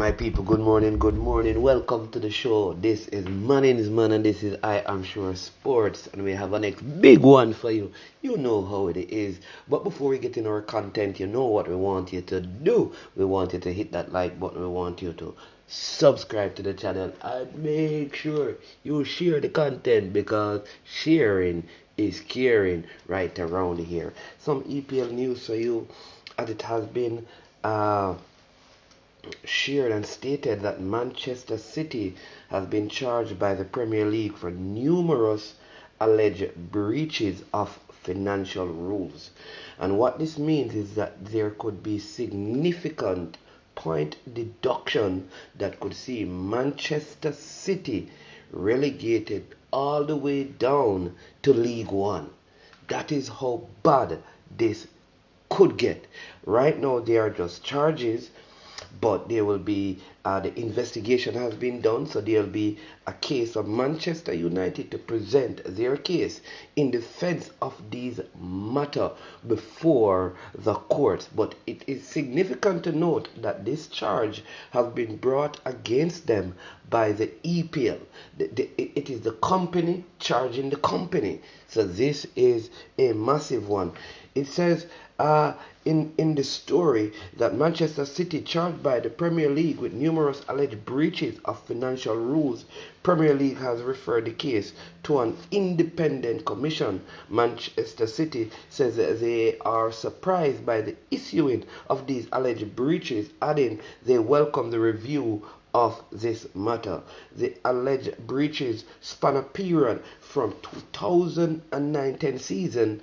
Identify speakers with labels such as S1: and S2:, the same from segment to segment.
S1: my people, good morning, good morning. Welcome to the show. This is My name is Man, and this is I Am Sure Sports, and we have a next big one for you. You know how it is. But before we get in our content, you know what we want you to do. We want you to hit that like button. We want you to subscribe to the channel and make sure you share the content, because sharing is caring right around here. Some EPL news for you, as it has been shared and stated that Manchester City has been charged by the Premier League for numerous alleged breaches of financial rules. And what this means is that there could be significant point deduction that could see Manchester City relegated all the way down to League One. That is how bad this could get. Right now, they are just charges, but there will be the investigation has been done, so there will be a case of Manchester United to present their case in defense of these matter before the courts. But it is significant to note that this charge has been brought against them by the EPL. It is the company charging the company, so this is a massive one. It says in the story that Manchester City, charged by the Premier League with numerous alleged breaches of financial rules. Premier League has referred the case to an independent commission. Manchester City says that they are surprised by the issuing of these alleged breaches, adding they welcome the review of this matter. The alleged breaches span a period from 2019 season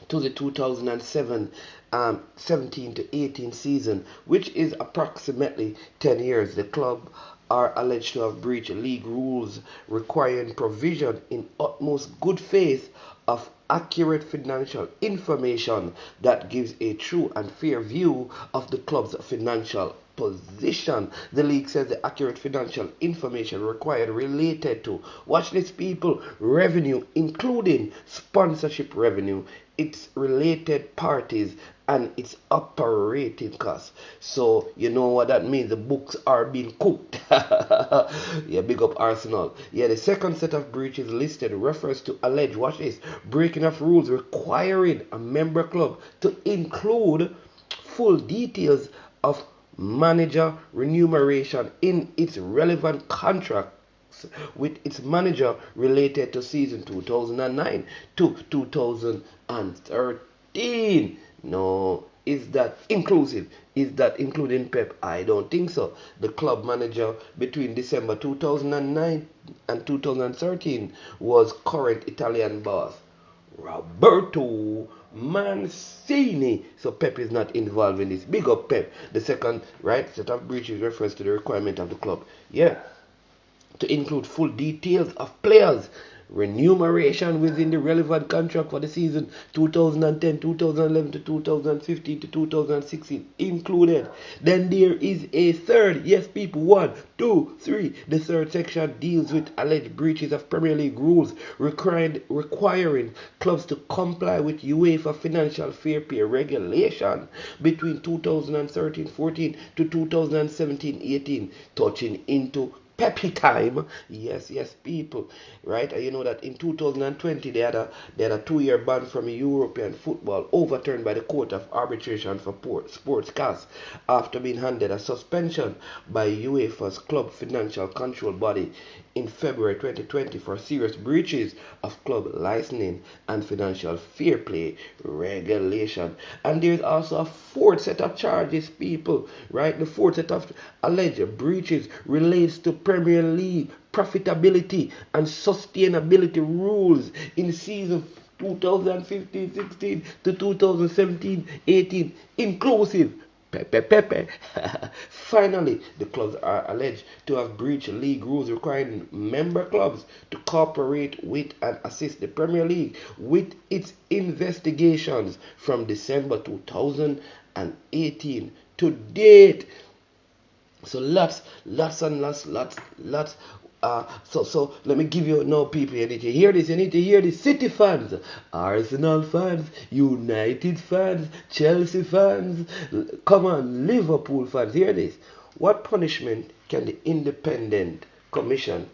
S1: to the 2017 to 18 season, which is approximately 10 years. The club are alleged to have breached league rules requiring provision in utmost good faith of accurate financial information that gives a true and fair view of the club's financial position. The league says the accurate financial information required related to, watch this people, revenue, including sponsorship revenue, its related parties, and its operating costs. So you know what that means. The books are being cooked. Yeah, big up Arsenal. Yeah, the second set of breaches listed refers to alleged, watch this, breaking of rules requiring a member club to include full details of manager remuneration in its relevant contract with its manager related to season 2009 to 2013. No, is that inclusive? Is that including Pep? I don't think so. The club manager between December 2009 and 2013 was current Italian boss Roberto Mancini. So Pep is not involved in this. Big up Pep. The second set of breaches refers to the requirement of the club, to include full details of players' remuneration within the relevant contract for the season 2010, 2011 to 2015 to 2016 included. Then there is a third, yes people, 1, 2, 3. The third section deals with alleged breaches of Premier League rules requiring clubs to comply with UEFA financial fair play regulation between 2013-14 to 2017-18, touching into Peppy time. Yes, people, right? And you know that in 2020 they had a 2-year ban from European football overturned by the Court of Arbitration for Sports CAS after being handed a suspension by UEFA's club financial control body in February 2020 for serious breaches of club licensing and financial fair play regulation. And there's also a fourth set of charges, people, right? The fourth set of alleged breaches relates to Premier League profitability and sustainability rules in season 2015-16 to 2017-18 inclusive. Pepe. Finally, the clubs are alleged to have breached league rules requiring member clubs to cooperate with and assist the Premier League with its investigations from December 2018 to date. So lots. So let me give you now, people. You need to hear this. City fans, Arsenal fans, United fans, Chelsea fans, come on, Liverpool fans. Hear this. What punishment can the independent commission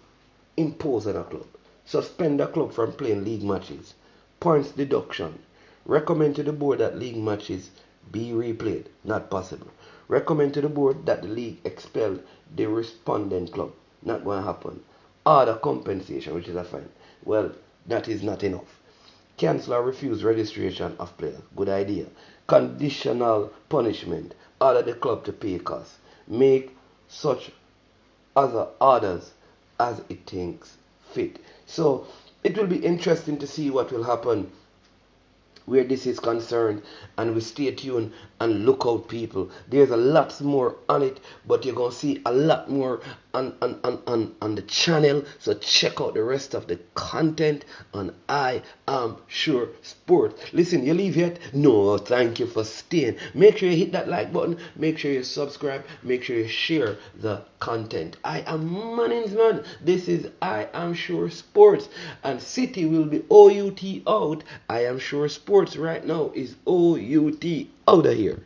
S1: impose on a club? Suspend a club from playing league matches. Points deduction. Recommend to the board that league matches be replayed. Not possible. Recommend to the board that the league expel the respondent club. Not going to happen. Order compensation, which is a fine. Well, that is not enough. Cancel or refuse registration of players. Good idea. Conditional punishment. Order the club to pay costs. Make such other orders as it thinks fit. So it will be interesting to see what will happen where this is concerned, and we stay tuned and look out, people. There's a lot more on it, but you're gonna see a lot more on the channel, so check out the rest of the content on I Am Sure Sports. Listen, you leave yet? No, thank you for staying. Make sure you hit that like button, make sure you subscribe, make sure you share the content. I am Manningsman. This is I Am Sure Sports, and City will be OUT out. I Am Sure Sports right now is OUT out of here.